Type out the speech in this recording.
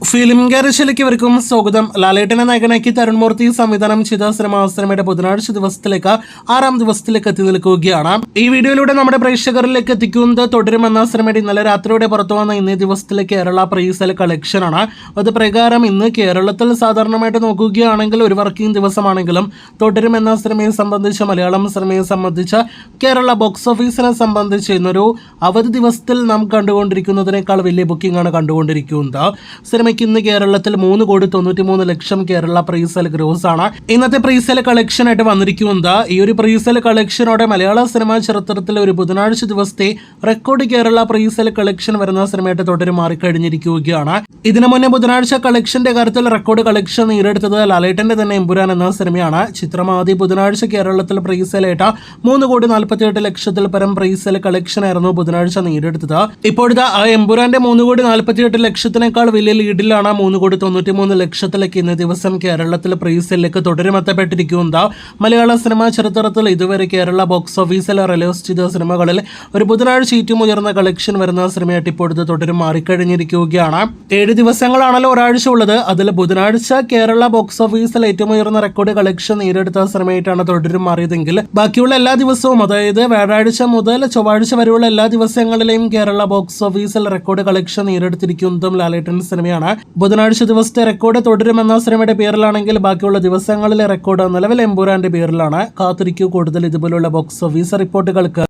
Film ഗാരേജിലേക്ക് ഇവർക്കും സ്വാഗതം. ലാലേട്ടനെ നായകനാക്കി തരുൺ മൂർത്തി സംവിധാനം ചെയ്ത സിനിമയുടെ ബുധനാഴ്ച ദിവസത്തിലേക്ക് 6ാം ദിവസത്തിലേക്ക് എത്തി നിൽക്കുകയാണ്. ഈ വീഡിയോയിലൂടെ നമ്മുടെ പ്രേക്ഷകരിലേക്ക് എത്തിക്കുന്നത് തുടരുമെന്ന സിനിമയുടെ ഇന്നലെ രാത്രിയോടെ പുറത്തു വന്ന ഇന്നേ ദിവസത്തിലെ കേരള പ്രീസെയിൽ കളക്ഷൻ ആണ്. അത് പ്രകാരം ഇന്ന് കേരളത്തിൽ സാധാരണമായിട്ട് നോക്കുകയാണെങ്കിൽ ഒരു വർക്കിംഗ് ദിവസമാണെങ്കിലും തുടരുമെന്ന സിനിമയെ സംബന്ധിച്ച്, മലയാളം സിനിമയെ സംബന്ധിച്ച്, കേരള ബോക്സ് ഓഫീസിനെ സംബന്ധിച്ച് ഇന്നൊരു അവധി ദിവസത്തിൽ നാം കണ്ടുകൊണ്ടിരിക്കുന്നതിനേക്കാൾ വലിയ ബുക്കിംഗ് ആണ് കണ്ടുകൊണ്ടിരിക്കുന്നത്. സിനിമയ്ക്ക് ഇന്ന് കേരളത്തിൽ 3,93,00,000 കേരള പ്രീസെയിൽ ഗ്രോസ് ആണ് ഇന്നത്തെ പ്രീസെയിൽ കളക്ഷൻ ആയിട്ട് വന്നിരിക്കുന്നത്. ഈ ഒരു പ്രീസെയിൽ കളക്ഷനോടെ മലയാള സിനിമാ ചരിത്രത്തിൽ ഒരു ബുധനാഴ്ച ദിവസത്തെ റെക്കോർഡ് കേരള പ്രീസെയിൽ കളക്ഷൻ വരുന്ന സിനിമയായിട്ട് തുടരെ മാറിക്കഴിഞ്ഞിരിക്കുകയാണ്. ഇതിനു മുന്നേ ബുധനാഴ്ച കളക്ഷന്റെ കാര്യത്തിൽ റെക്കോർഡ് കളക്ഷൻ നേടിയെടുത്തത് ലാലേട്ടന്റെ തന്നെ എമ്പുരാൻ എന്ന സിനിമയാണ്. ചിത്രം ആദ്യ ബുധനാഴ്ച കേരളത്തിൽ പ്രീസെയിലായിട്ട് 3,48,00,000 പരം പ്രീസെയിൽ കളക്ഷൻ ആയിരുന്നു ബുധനാഴ്ച നേടിയെടുത്തത്. ഇപ്പോഴത്തെ ആ എമ്പുരാന്റെ 3,48,00,000 വലിയ ലീഡിലാണ് 3,93,00,000 ഇന്ന് ദിവസം കേരളത്തിൽ പ്രീസെയിലേക്ക് തുടരുമെത്തപ്പെട്ടിരിക്കുന്നത്. മലയാള സിനിമാ ചരിത്രത്തിൽ ഇതുവരെ കേരള ബോക്സ് ഓഫീസിൽ റിലീസ് ചെയ്ത സിനിമകളിൽ ഒരു ബുധനാഴ്ച ഏറ്റവും ഉയർന്ന കളക്ഷൻ വരുന്ന സിനിമയായിട്ട് ഇപ്പോഴത്തെ തുടരും മാറിക്കഴിഞ്ഞിരിക്കുകയാണ്. 7 ദിവസങ്ങളാണല്ലോ ഒരാഴ്ച ഉള്ളത്. അതിൽ ബുധനാഴ്ച കേരള ബോക്സ് ഓഫീസിൽ ഏറ്റവും ഉയർന്ന റെക്കോർഡ് കളക്ഷൻ നേടിയെടുത്ത സിനിമയായിട്ടാണ് തുടരും മാറിയതെങ്കിൽ ബാക്കിയുള്ള എല്ലാ ദിവസവും, അതായത് വ്യാഴാഴ്ച മുതൽ ചൊവ്വാഴ്ച വരെയുള്ള എല്ലാ ദിവസങ്ങളിലെയും കേരള ബോക്സ് ഓഫീസിൽ റെക്കോർഡ് കളക്ഷൻ നേടിയെടുത്തിരിക്കുന്നതും ലാലേട്ടൻ സിനിമയാണ്. ബുധനാഴ്ച ദിവസത്തെ റെക്കോർഡ് തുടരുമെന്ന സിനിമയുടെ പേരിലാണെങ്കിൽ ബാക്കിയുള്ള ദിവസങ്ങളിലെ റെക്കോർഡ് നിലവിൽ എമ്പുരാന്റെ പേരിലാണ്. കാത്തിരിക്കൂ കൂടുതൽ ഇതുപോലുള്ള ബോക്സ് ഓഫീസ് റിപ്പോർട്ടുകൾക്ക്.